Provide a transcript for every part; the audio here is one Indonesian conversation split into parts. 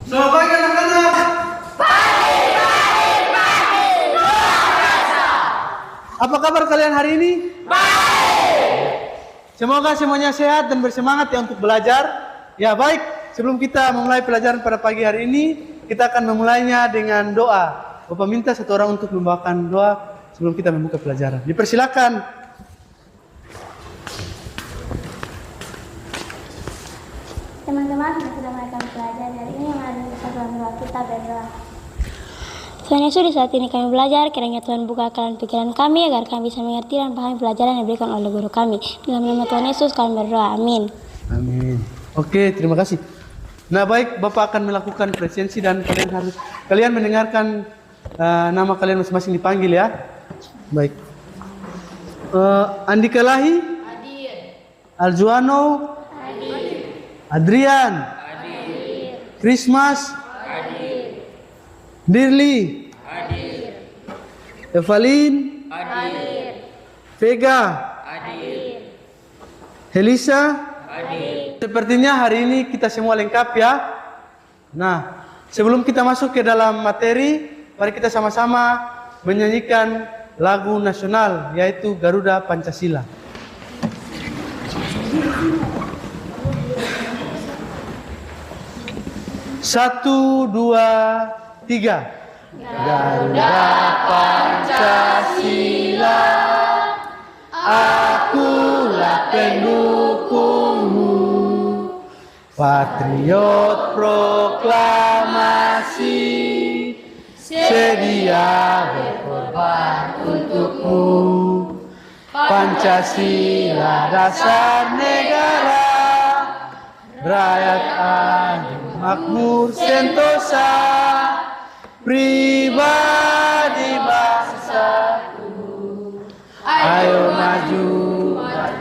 Selamat pagi anak-anak. Apa kabar kalian hari ini? Semoga semuanya sehat dan bersemangat ya untuk belajar. Ya baik, sebelum kita memulai pelajaran pada pagi hari ini, kita akan memulainya dengan doa. Bapak minta satu orang untuk membawakan doa sebelum kita membuka pelajaran. Dipersilakan. Teman-teman, kita sudah melakukan pelajaran hari ini yang ada di satuan doa kita berdoa. Tuhan Yesus, di saat ini kami belajar, kiranya Tuhan buka akal dan pikiran kami agar kami bisa mengerti dan pahami pelajaran yang diberikan oleh guru kami. Dalam nama Tuhan Yesus kami berdoa, amin. Amin. Oke, terima kasih. Nah baik, Bapak akan melakukan presensi dan kalian mendengarkan nama kalian masing-masing dipanggil ya. Baik. Andika Lahi, hadir. Aljuano, hadir. Adrian, hadir. Christmas, hadir. Dirli, hadir. Evelyn, hadir. Vega, hadir. Helisa, hadir. Sepertinya hari ini kita semua lengkap ya. Nah, sebelum kita masuk ke dalam materi, mari kita sama-sama menyanyikan lagu nasional yaitu Garuda Pancasila. Satu, dua, tiga. Garuda Pancasila, akulah pendukungmu. Patriot proklamasi, sedia berkorban untukmu. Pancasila dasar negara, rakyat adil makmur sentosa, pribadi bangsaku. Ayo maju,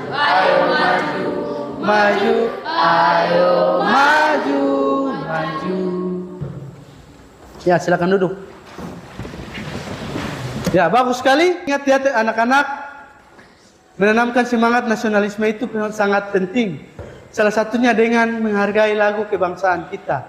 ayo maju, maju, ayo maju, maju. Ya, silakan duduk. Ya, bagus sekali. Ingat ya anak-anak, menanamkan semangat nasionalisme itu sangat penting. Salah satunya dengan menghargai lagu kebangsaan kita.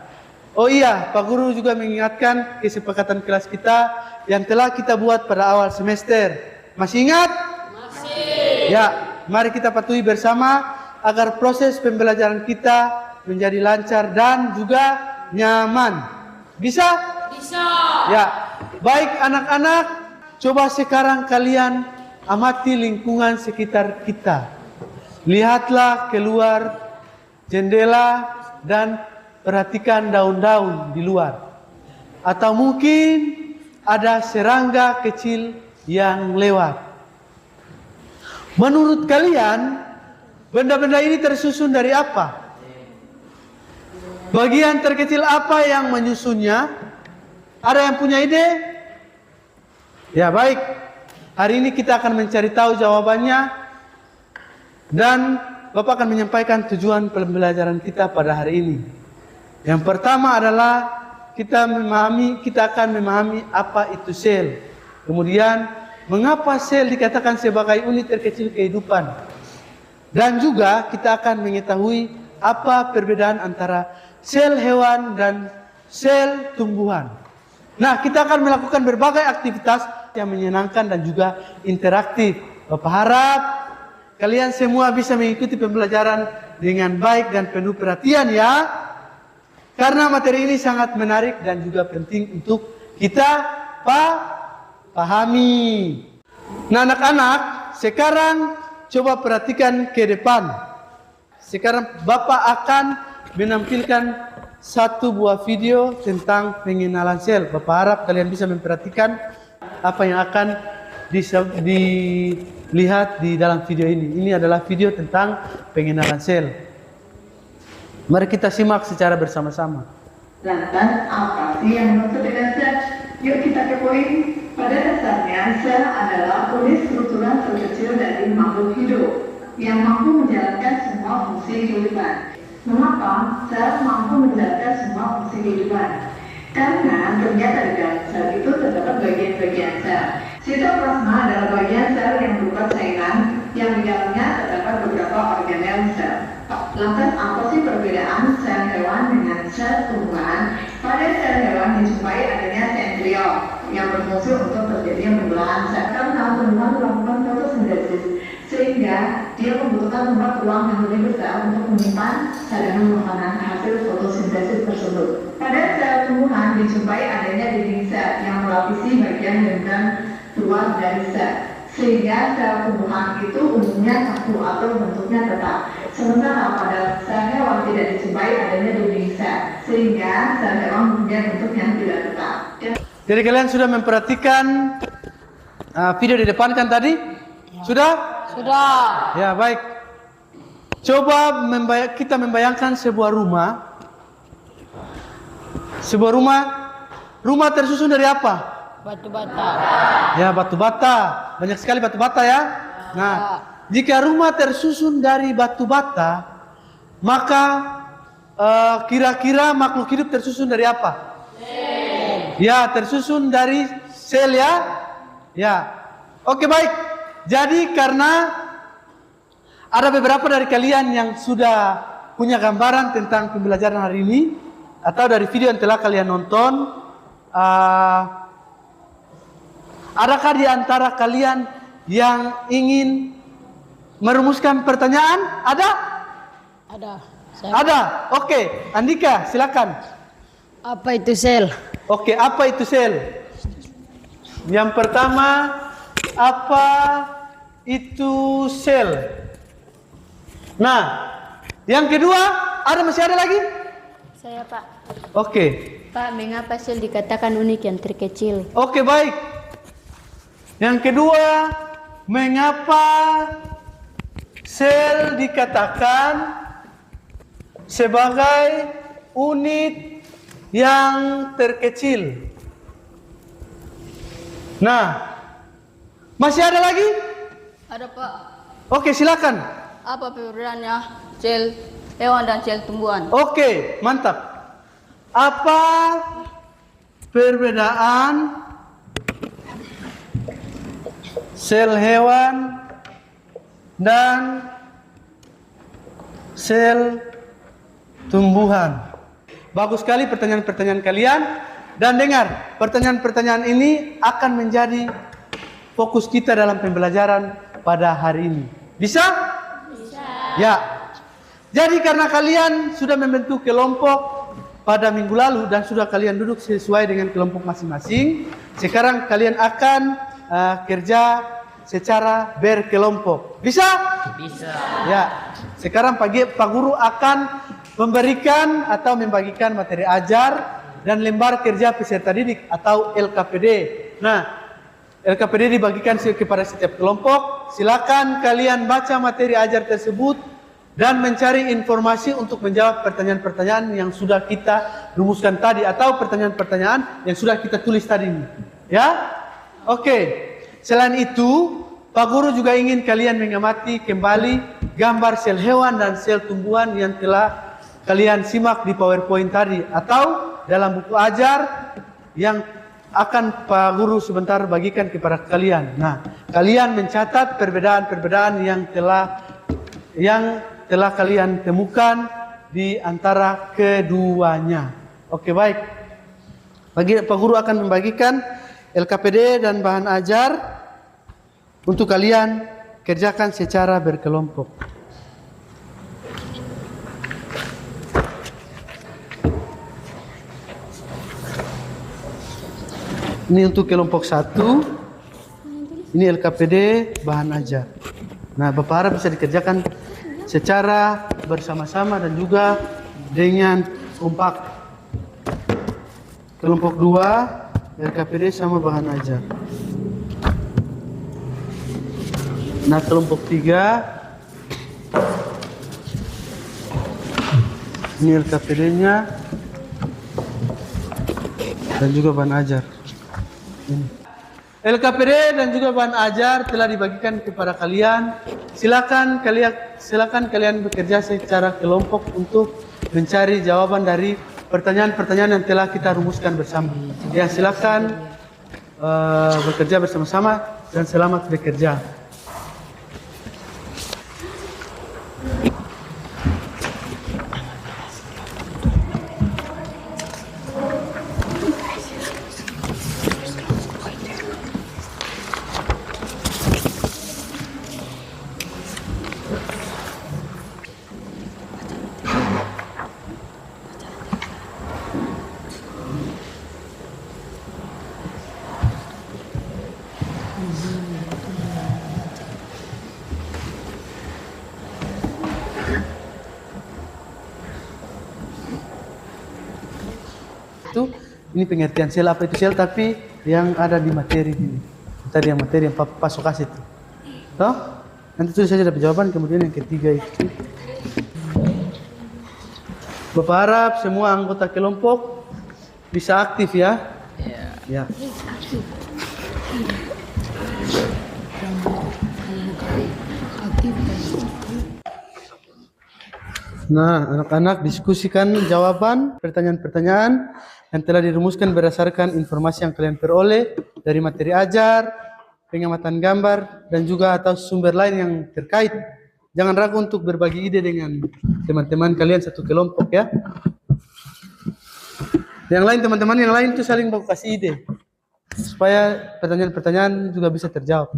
Oh iya, Pak Guru juga mengingatkan kesepakatan kelas kita yang telah kita buat pada awal semester. Masih ingat? Masih. Ya, mari kita patuhi bersama agar proses pembelajaran kita menjadi lancar dan juga nyaman. Bisa? Bisa. Ya, baik anak-anak, coba sekarang kalian amati lingkungan sekitar kita. Lihatlah keluar jendela dan perhatikan daun-daun di luar. Atau mungkin ada serangga kecil yang lewat. Menurut kalian, benda-benda ini tersusun dari apa? Bagian terkecil apa yang menyusunnya? Ada yang punya ide? Ya baik, hari ini kita akan mencari tahu jawabannya dan Bapak akan menyampaikan tujuan pembelajaran kita pada hari ini. Yang pertama adalah kita akan memahami apa itu sel. Kemudian mengapa sel dikatakan sebagai unit terkecil kehidupan. Dan juga kita akan mengetahui apa perbedaan antara sel hewan dan sel tumbuhan. Nah, kita akan melakukan berbagai aktivitas yang menyenangkan dan juga interaktif. Bapak harap kalian semua bisa mengikuti pembelajaran dengan baik dan penuh perhatian ya. Karena materi ini sangat menarik dan juga penting untuk kita pahami. Nah anak-anak, sekarang coba perhatikan ke depan. Sekarang Bapak akan menampilkan satu buah video tentang pengenalan sel. Bapak harap kalian bisa memperhatikan apa yang akan dilihat di dalam video ini. Ini adalah video tentang pengenalan sel. Mari kita simak secara bersama-sama. Lantas apa sih yang dimaksud dengan sel? Yuk kita kepoin. Pada dasarnya sel adalah unit struktural terkecil dari makhluk hidup yang mampu menjalankan semua fungsi kehidupan. Mengapa sel mampu menjalankan semua fungsi kehidupan? Karena ternyata di dalam sel itu terdapat bagian-bagian sel. Sitoplasma adalah bagian sel yang berupa cairan yang di dalamnya terdapat beberapa organel sel. Lantas apa sih perbedaan sel hewan dengan sel tumbuhan? Pada berfungsi untuk terjadinya pembelahan sel. Karena tumbuhan melakukan fotosintesis, sehingga dia membutuhkan tempat ruang yang lebih besar untuk menyimpan cadangan makanan hasil fotosintesis tersebut. Pada sel tumbuhan dijumpai adanya dinding sel yang melapisi bagian membran luar dari sel, sehingga sel tumbuhan itu umumnya kaku atau bentuknya tetap. Sementara pada sel hewan tidak dijumpai adanya dinding sel, sehingga sel hewan mempunyai bentuk yang tidak tetap. Jadi kalian sudah memperhatikan video di depan kan tadi? Sudah? Sudah. Ya, baik. Coba kita membayangkan sebuah rumah. Sebuah rumah tersusun dari apa? Batu bata. Ya, batu bata. Banyak sekali batu bata ya. Nah, jika rumah tersusun dari batu bata, maka kira-kira makhluk hidup tersusun dari apa? Sel. Ya, tersusun dari sel ya. Ya. Oke, baik. Jadi karena ada beberapa dari kalian yang sudah punya gambaran tentang pembelajaran hari ini, atau dari video yang telah kalian nonton, adakah di antara kalian yang ingin merumuskan pertanyaan? Ada? Ada. Ada. Oke, Andika, silakan. Apa itu sel? Oke, apa itu sel? Yang pertama, apa itu sel? Nah, yang kedua, masih ada lagi? Saya Pak. Oke. Pak, mengapa sel dikatakan unik yang terkecil? Oke, baik. Yang kedua, mengapa sel dikatakan sebagai unit yang terkecil? Nah, masih ada lagi? Ada Pak. Oke, silakan. Apa perbedaannya sel hewan dan sel tumbuhan? Oke, mantap. Apa perbedaan sel hewan dan sel tumbuhan? Bagus sekali pertanyaan-pertanyaan kalian. Dan dengar, pertanyaan-pertanyaan ini akan menjadi fokus kita dalam pembelajaran pada hari ini. Bisa? Bisa. Ya. Jadi karena kalian sudah membentuk kelompok pada minggu lalu dan sudah kalian duduk sesuai dengan kelompok masing-masing, sekarang kalian akan kerja secara berkelompok. Bisa? Bisa. Ya. Sekarang Pak Guru akan memberikan atau membagikan materi ajar dan lembar kerja peserta didik atau LKPD. Nah, LKPD dibagikan kepada setiap kelompok. Silakan kalian baca materi ajar tersebut dan mencari informasi untuk menjawab pertanyaan-pertanyaan yang sudah kita rumuskan tadi atau pertanyaan-pertanyaan yang sudah kita tulis tadi. Ya? Oke. Selain itu, Pak Guru juga ingin kalian mengamati kembali gambar sel hewan dan sel tumbuhan yang telah kalian simak di PowerPoint tadi atau dalam buku ajar yang akan Pak Guru sebentar bagikan kepada kalian. Nah, kalian mencatat perbedaan-perbedaan yang telah kalian temukan di antara keduanya. Oke, baik. Pak Guru akan membagikan LKPD dan bahan ajar untuk kalian kerjakan secara berkelompok. Ini untuk kelompok 1. Ini LKPD bahan ajar. Nah, Bapak harap bisa dikerjakan secara bersama-sama dan juga dengan kompak. Kelompok 2 LKPD sama bahan ajar. Nah, kelompok 3 ini LKPD-nya dan juga bahan ajar. LKPD dan juga bahan ajar telah dibagikan kepada kalian. Silakan kalian bekerja secara kelompok untuk mencari jawaban dari pertanyaan-pertanyaan yang telah kita rumuskan bersama. Ya, silakan bekerja bersama-sama dan selamat bekerja. itu. Ini pengertian sel, apa itu sel, tapi yang ada di materi ini. Tadi yang materi yang pasok kasih itu. Toh? Nanti tulis saja dapat jawaban, kemudian yang ketiga itu. Bapak harap semua anggota kelompok bisa aktif ya. Ya. Nah, anak-anak diskusikan jawaban pertanyaan-pertanyaan yang telah dirumuskan berdasarkan informasi yang kalian peroleh dari materi ajar, pengamatan gambar, dan juga atau sumber lain yang terkait. Jangan ragu untuk berbagi ide dengan teman-teman kalian satu kelompok ya. Yang lain, teman-teman yang lain itu saling baku kasih ide. Supaya pertanyaan-pertanyaan juga bisa terjawab.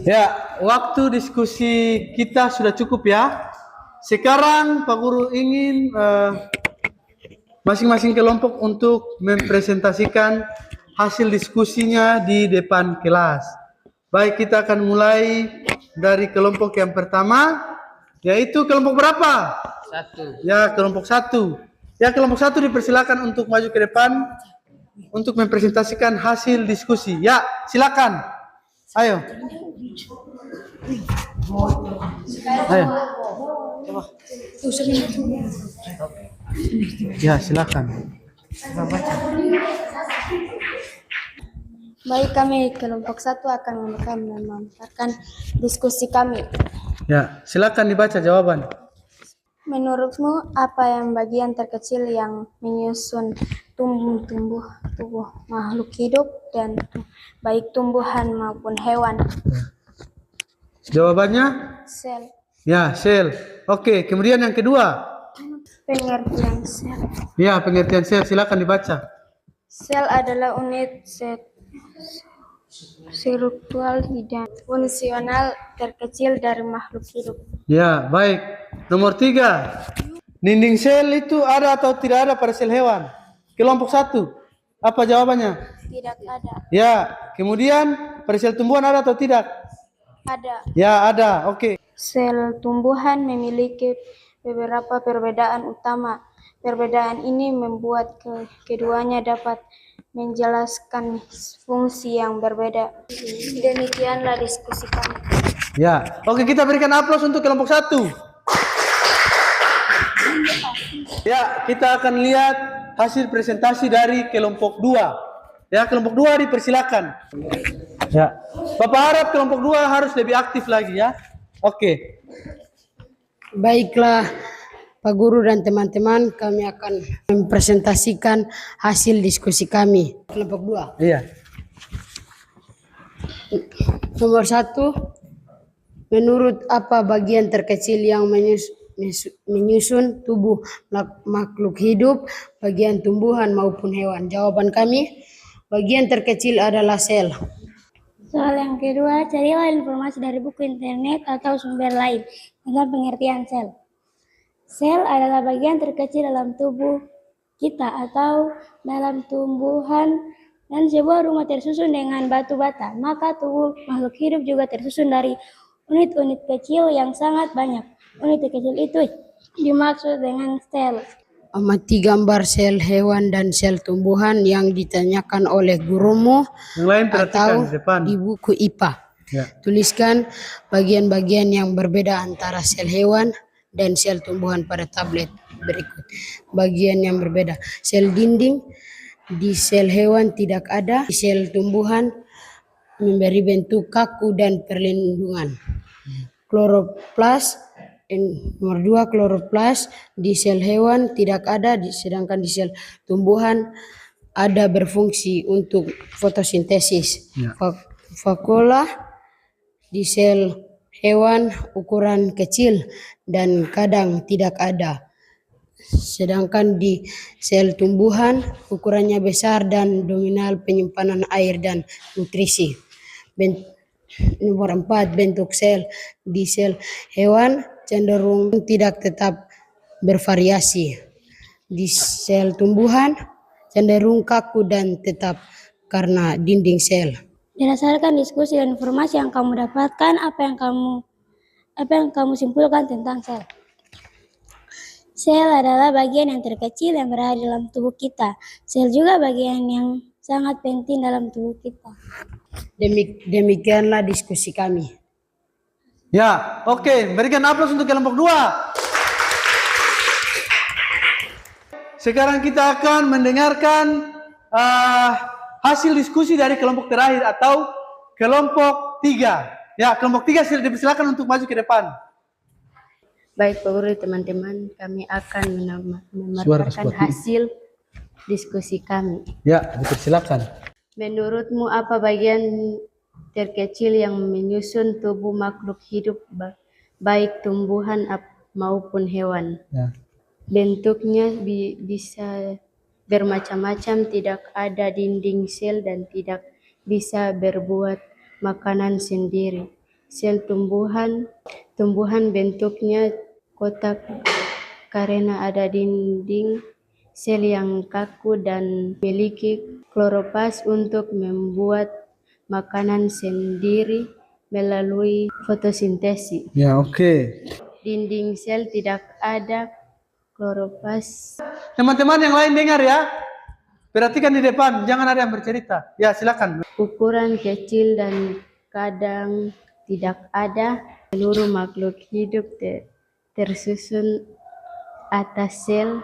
Ya, waktu diskusi kita sudah cukup ya. Sekarang Pak Guru ingin masing-masing kelompok untuk mempresentasikan hasil diskusinya di depan kelas. Baik, kita akan mulai dari kelompok yang pertama, yaitu kelompok berapa? 1. Ya, kelompok 1. Ya, kelompok 1 dipersilakan untuk maju ke depan untuk mempresentasikan hasil diskusi. Ya, silakan. Ayo. Ayo. Ya, silakan. Baik, kami kelompok 1 akan memaparkan diskusi kami. Ya, silakan dibaca jawaban. Menurutmu, apa yang bagian terkecil yang menyusun tubuh makhluk hidup dan baik tumbuhan maupun hewan? Jawabannya? Sel. Ya, sel. Oke, kemudian yang kedua. Pengertian sel. Ya, pengertian sel, silakan dibaca. Sel adalah unit struktural dan fungsional terkecil dari makhluk hidup. Ya, baik. Nomor 3. Dinding sel itu ada atau tidak ada pada sel hewan? Kelompok 1. Apa jawabannya? Tidak ada. Ya, kemudian pada sel tumbuhan ada atau tidak? Ada. Ya, ada. Oke. Sel tumbuhan memiliki beberapa perbedaan utama. Perbedaan ini membuat keduanya dapat menjelaskan fungsi yang berbeda. Demikianlah diskusi kami. Ya. Oke, kita berikan aplaus untuk kelompok 1. Ya, kita akan lihat hasil presentasi dari kelompok 2. Ya, kelompok 2 dipersilakan. Ya. Bapak harap kelompok 2 harus lebih aktif lagi ya. Oke. Baiklah Pak Guru dan teman-teman, kami akan mempresentasikan hasil diskusi kami. Kelompok 2. Iya. Nomor 1, menurut apa bagian terkecil yang menyusun tubuh makhluk hidup, bagian tumbuhan maupun hewan? Jawaban kami, bagian terkecil adalah sel. Soal yang kedua, carilah informasi dari buku internet atau sumber lain tentang pengertian sel. Sel adalah bagian terkecil dalam tubuh kita atau dalam tumbuhan dan sebuah rumah tersusun dengan batu bata. Maka tubuh makhluk hidup juga tersusun dari unit-unit kecil yang sangat banyak. Unit kecil itu dimaksud dengan sel. Amati gambar sel hewan dan sel tumbuhan yang ditanyakan oleh gurumu Yang lain atau perhatikan di depan. di buku IPA. Ya. Tuliskan bagian-bagian yang berbeda antara sel hewan dan sel tumbuhan pada tablet berikut. Bagian yang berbeda. Sel dinding di sel hewan tidak ada. Di sel tumbuhan memberi bentuk kaku dan perlindungan. Kloroplas. Nomor 2, kloroplas di sel hewan tidak ada, sedangkan di sel tumbuhan ada berfungsi untuk fotosintesis. Ya. Vakuola di sel hewan ukuran kecil dan kadang tidak ada, sedangkan di sel tumbuhan ukurannya besar dan dominan penyimpanan air dan nutrisi. Nomor 4, bentuk sel di sel hewan cenderung tidak tetap bervariasi. Di sel tumbuhan cenderung kaku dan tetap karena dinding sel. Berdasarkan diskusi dan informasi yang kamu dapatkan, apa yang kamu simpulkan tentang sel? Sel adalah bagian yang terkecil yang berada dalam tubuh kita. Sel juga bagian yang sangat penting dalam tubuh kita. Demikianlah diskusi kami. Ya, oke. Berikan aplaus untuk kelompok 2. Sekarang kita akan mendengarkan hasil diskusi dari kelompok terakhir atau kelompok 3. Ya, kelompok 3 dipersilakan untuk maju ke depan. Baik Pak Guru, teman-teman, kami akan memaparkan hasil diskusi kami. Ya, dipersilakan. Menurutmu apa bagian terkecil yang menyusun tubuh makhluk hidup baik tumbuhan maupun hewan? Ya. Bentuknya bisa bermacam-macam, tidak ada dinding sel dan tidak bisa berbuat makanan sendiri. Sel tumbuhan bentuknya kotak karena ada dinding sel yang kaku dan memiliki kloroplas untuk membuat makanan sendiri melalui fotosintesis. Ya, oke. Dinding sel tidak ada kloroplas. Teman-teman yang lain dengar ya. Perhatikan di depan, jangan ada yang bercerita. Ya, silakan. Ukuran kecil dan kadang tidak ada. Seluruh makhluk hidup tersusun atas sel.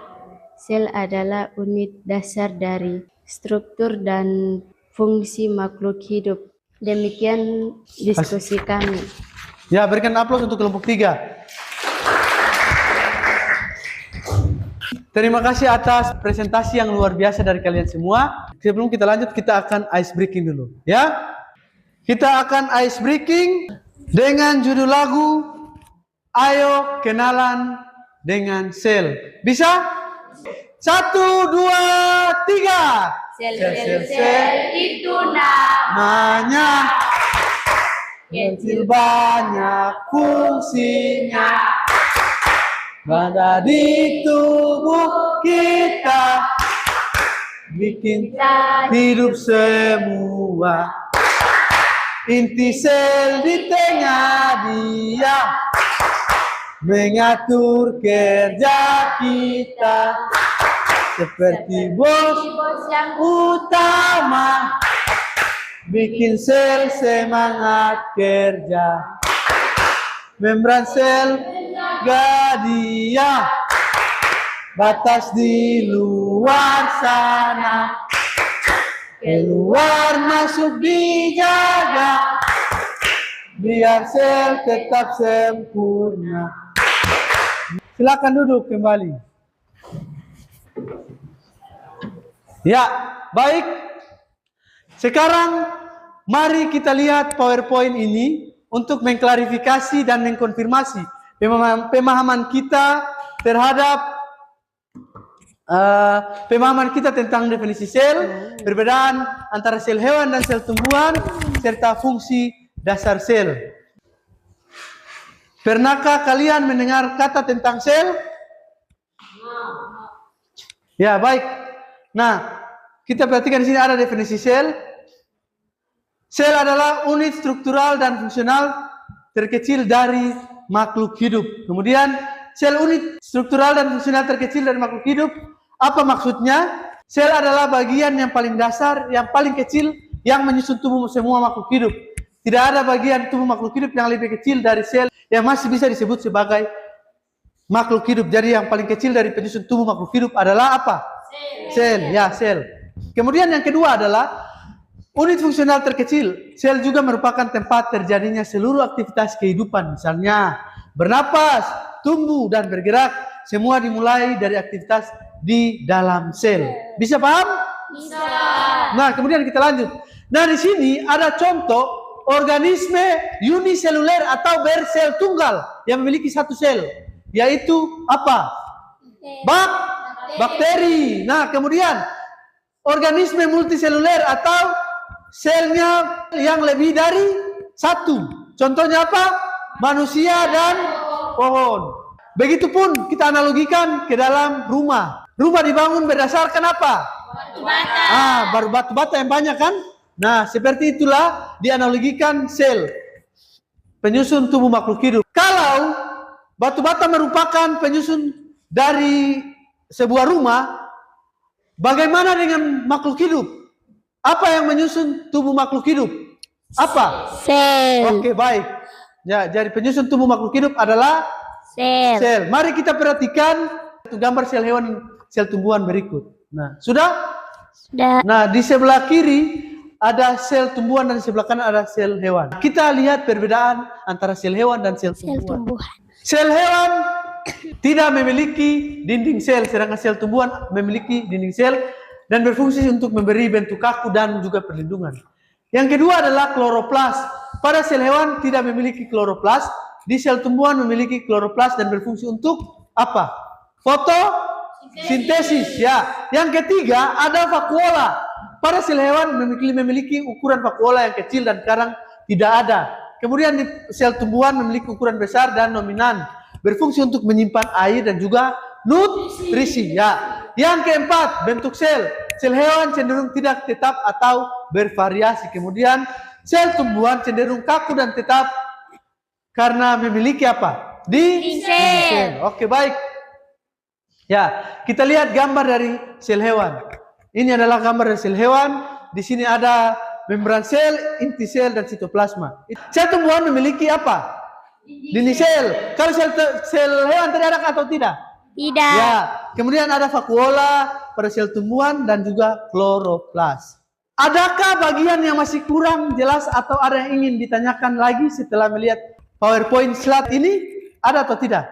Sel adalah unit dasar dari struktur dan fungsi makhluk hidup. Demikian diskusi kami. Ya, berikan aplaus untuk kelompok 3. Terima kasih atas presentasi yang luar biasa dari kalian semua. Sebelum kita lanjut, kita akan ice breaking dulu. Ya, kita akan ice breaking dengan judul lagu Ayo Kenalan dengan Sel. Bisa? 1, 2, 3. Sel itu namanya kecil banyak fungsinya. Pada di tubuh kita bikin hidup semua. Inti sel di tengah dia mengatur kerja kita. Seperti bos yang utama bikin sel semangat kerja. Membran sel dia batas di luar sana, keluar masuk dijaga biar sel tetap sempurna. Silakan duduk kembali. Ya, baik. Sekarang mari kita lihat PowerPoint ini untuk mengklarifikasi dan mengkonfirmasi pemahaman kita terhadap pemahaman kita tentang definisi sel, perbedaan antara sel hewan dan sel tumbuhan, serta fungsi dasar sel. Pernahkah kalian mendengar kata tentang sel? Ya, baik. Nah, kita perhatikan di sini ada definisi sel. Sel adalah unit struktural dan fungsional terkecil dari makhluk hidup. Kemudian, sel unit struktural dan fungsional terkecil dari makhluk hidup, apa maksudnya? Sel adalah bagian yang paling dasar, yang paling kecil, yang menyusun tubuh semua makhluk hidup. Tidak ada bagian tubuh makhluk hidup yang lebih kecil dari sel yang masih bisa disebut sebagai makhluk hidup. Jadi yang paling kecil dari penyusun tubuh makhluk hidup adalah apa? Sel. Ya, sel. Kemudian yang kedua adalah unit fungsional terkecil. Sel juga merupakan tempat terjadinya seluruh aktivitas kehidupan. Misalnya bernapas, tumbuh, dan bergerak. Semua dimulai dari aktivitas di dalam sel. Bisa paham? Bisa. Nah, kemudian kita lanjut. Nah, di sini ada contoh organisme uniseluler atau bersel tunggal yang memiliki satu sel. Yaitu apa? Bakteri. Nah, kemudian organisme multiseluler atau selnya yang lebih dari satu. Contohnya apa? Manusia dan pohon. Begitupun kita analogikan ke dalam rumah. Rumah dibangun berdasarkan apa? Baru batu bata yang banyak kan? Nah, seperti itulah dianalogikan sel penyusun tubuh makhluk hidup. Kalau batu bata merupakan penyusun dari sebuah rumah, bagaimana dengan makhluk hidup? Apa yang menyusun tubuh makhluk hidup? Apa? Sel. Oke, baik. Ya, jadi penyusun tubuh makhluk hidup adalah Sel. sel. Mari kita perhatikan gambar sel hewan, sel tumbuhan berikut. Nah, sudah? Sudah. Nah, di sebelah kiri ada sel tumbuhan dan di sebelah kanan ada sel hewan. Kita lihat perbedaan antara sel hewan dan sel Sel tumbuhan. tumbuhan. Sel hewan tidak memiliki dinding sel, sedangkan sel tumbuhan memiliki dinding sel dan berfungsi untuk memberi bentuk kaku dan juga perlindungan. Yang kedua adalah kloroplas. Pada sel hewan tidak memiliki kloroplas, di sel tumbuhan memiliki kloroplas dan berfungsi untuk apa? Fotosintesis. Ya. Yang ketiga ada vakuola. Pada sel hewan memiliki ukuran vakuola yang kecil dan kadang tidak ada. Kemudian di sel tumbuhan memiliki ukuran besar dan dominan, berfungsi untuk menyimpan air dan juga nutrisi. Ya. Yang keempat, bentuk sel. Sel hewan cenderung tidak tetap atau bervariasi. Kemudian sel tumbuhan cenderung kaku dan tetap karena memiliki apa? Dinding sel. Oke, baik. Ya, kita lihat gambar dari sel hewan. Ini adalah gambar dari sel hewan. Di sini ada membran sel, inti sel, dan sitoplasma. Sel tumbuhan memiliki apa? Dinding sel. Kalau sel hewan tadi ada atau tidak? Tidak. Ya. Kemudian ada vakuola pada sel tumbuhan dan juga kloroplas. Adakah bagian yang masih kurang jelas atau ada yang ingin ditanyakan lagi setelah melihat PowerPoint slide ini? Ada atau tidak?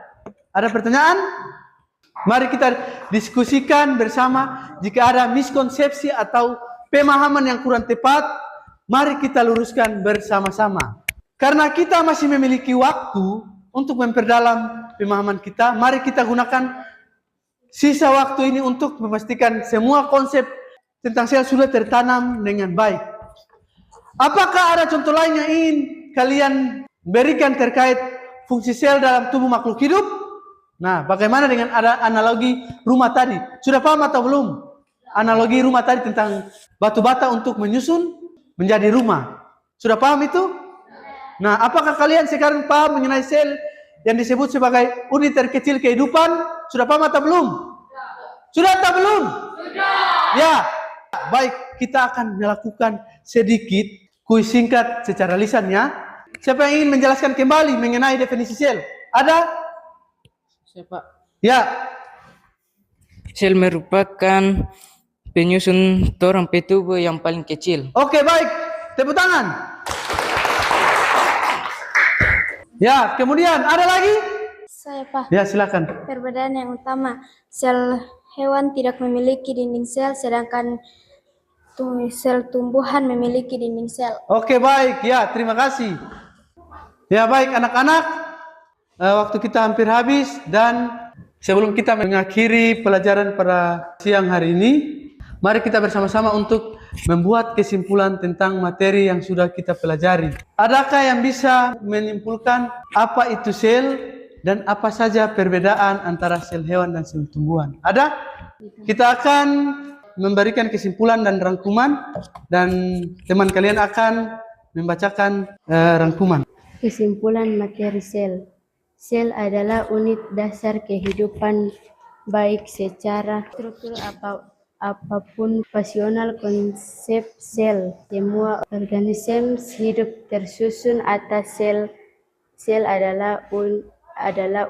Ada pertanyaan? Mari kita diskusikan bersama. Jika ada miskonsepsi atau pemahaman yang kurang tepat, mari kita luruskan bersama-sama. Karena kita masih memiliki waktu untuk memperdalam pemahaman kita, mari kita gunakan sisa waktu ini untuk memastikan semua konsep tentang sel sudah tertanam dengan baik. Apakah ada contoh lain yang ingin kalian berikan terkait fungsi sel dalam tubuh makhluk hidup? Nah, bagaimana dengan ada analogi rumah tadi? Sudah paham atau belum? Analogi rumah tadi tentang batu bata untuk menyusun menjadi rumah. Sudah paham itu? Nah, apakah kalian sekarang paham mengenai sel yang disebut sebagai unit terkecil kehidupan? Sudah paham atau belum? Sudah atau belum? Sudah. Ya, baik, kita akan melakukan sedikit kuis singkat secara lisan ya. Siapa yang ingin menjelaskan kembali mengenai definisi sel? Ada? Siapa? Ya. Sel merupakan penyusun torang tubuh yang paling kecil. Oke, baik. Tepuk tangan. Ya, kemudian ada lagi? Saya Pak. Ya, silakan. Perbedaan yang utama, sel hewan tidak memiliki dinding sel, sedangkan sel tumbuhan memiliki dinding sel. Oke, baik. Ya, terima kasih. Ya, baik anak-anak. Waktu kita hampir habis dan sebelum kita mengakhiri pelajaran pada siang hari ini, mari kita bersama-sama untuk membuat kesimpulan tentang materi yang sudah kita pelajari. Adakah yang bisa menyimpulkan apa itu sel dan apa saja perbedaan antara sel hewan dan sel tumbuhan? Ada? Kita akan memberikan kesimpulan dan rangkuman dan teman kalian akan membacakan rangkuman. Kesimpulan materi sel. Sel adalah unit dasar kehidupan baik secara struktur apapun fungsional konsep sel. Semua organisme hidup tersusun atas sel. Sel adalah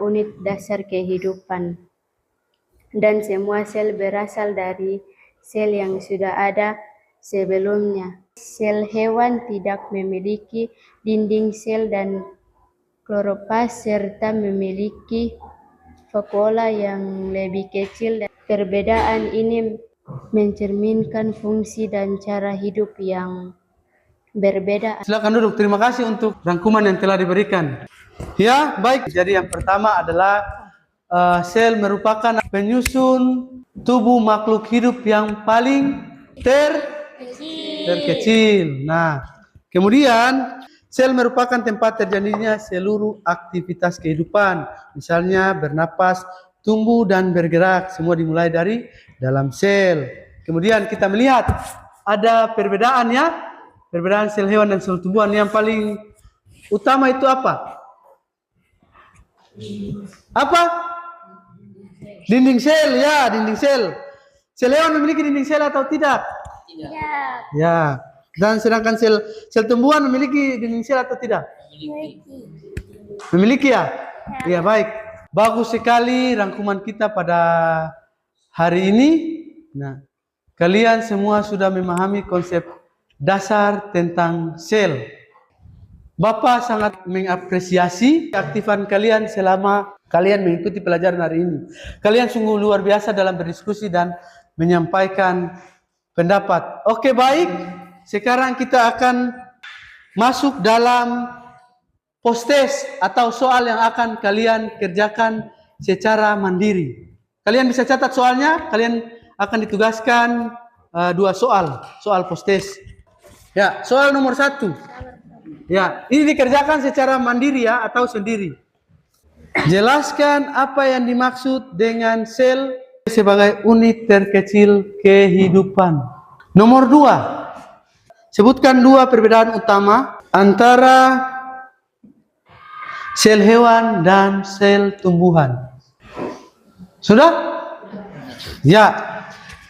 unit dasar kehidupan. Dan semua sel berasal dari sel yang sudah ada sebelumnya. Sel hewan tidak memiliki dinding sel dan kloroplas serta memiliki vakuola yang lebih kecil. Perbedaan ini mencerminkan fungsi dan cara hidup yang berbeda. Silakan duduk. Terima kasih untuk rangkuman yang telah diberikan. Ya, baik. Jadi yang pertama adalah sel merupakan penyusun tubuh makhluk hidup yang paling terkecil. Nah, kemudian sel merupakan tempat terjadinya seluruh aktivitas kehidupan. Misalnya bernapas, tumbuh dan bergerak. Semua dimulai dari dalam sel. Kemudian kita melihat ada perbedaan ya, perbedaan sel hewan dan sel tumbuhan. Yang paling utama itu apa? Apa? Dinding sel, ya, dinding sel. Sel hewan memiliki dinding sel atau tidak? Tidak. Ya. Dan sedangkan sel tumbuhan memiliki dinding sel atau tidak? Memiliki ya? Ya, baik. Bagus sekali rangkuman kita pada hari ini. Nah, kalian semua sudah memahami konsep dasar tentang sel. Bapak sangat mengapresiasi keaktifan kalian selama kalian mengikuti pelajaran hari ini. Kalian sungguh luar biasa dalam berdiskusi dan menyampaikan pendapat. Oke, baik. Sekarang kita akan masuk dalam post-test atau soal yang akan kalian kerjakan secara mandiri. Kalian bisa catat soalnya, kalian akan ditugaskan 2 soal post-test. Ya, soal nomor 1. Ya, ini dikerjakan secara mandiri ya atau sendiri. Jelaskan apa yang dimaksud dengan sel sebagai unit terkecil kehidupan. Nomor 2. Sebutkan 2 perbedaan utama antara sel hewan dan sel tumbuhan. Sudah? Ya.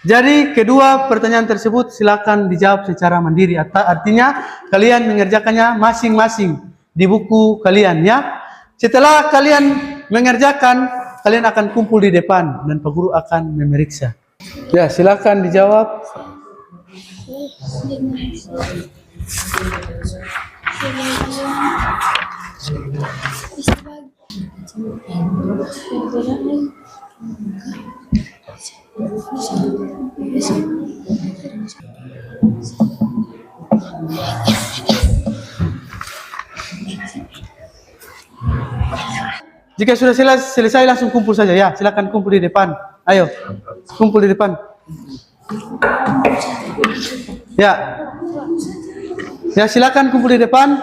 Jadi kedua pertanyaan tersebut silakan dijawab secara mandiri. Artinya kalian mengerjakannya masing-masing di buku kalian ya. Setelah kalian mengerjakan, kalian akan kumpul di depan dan Pak Guru akan memeriksa. Ya, silakan dijawab. Jika sudah selesai langsung kumpul saja ya. Silakan kumpul di depan. Ayo, kumpul di depan. Ya. Ya, silakan kumpul di depan.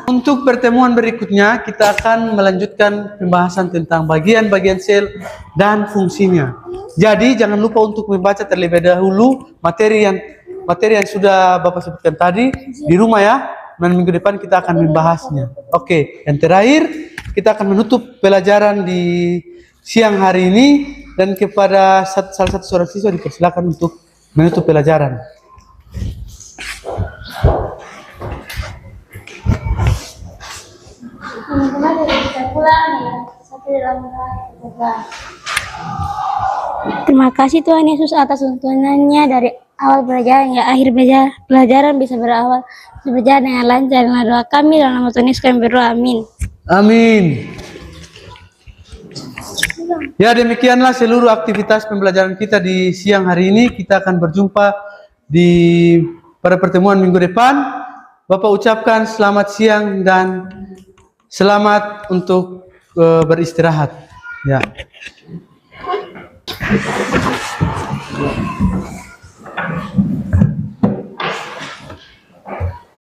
Untuk pertemuan berikutnya kita akan melanjutkan pembahasan tentang bagian-bagian sel dan fungsinya. Jadi jangan lupa untuk membaca terlebih dahulu materi yang sudah Bapak sebutkan tadi di rumah ya. Dan minggu depan kita akan membahasnya. Oke, yang terakhir kita akan menutup pelajaran di siang hari ini dan kepada salah satu seorang siswa dipersilakan untuk menutup pelajaran. Teman-teman sudah bisa pulang ya. Satu dalam Terima kasih Tuhan Yesus atas tuntunannya dari awal pelajaran hingga akhir pelajaran bisa berjalan dengan lancar. Dengan doa kami dalam nama Tuhan Yesus kami berdoa. Amin. Amin. Ya, demikianlah seluruh aktivitas pembelajaran kita di siang hari ini. Kita akan berjumpa pada pertemuan minggu depan. Bapak ucapkan selamat siang dan selamat untuk beristirahat. Ya.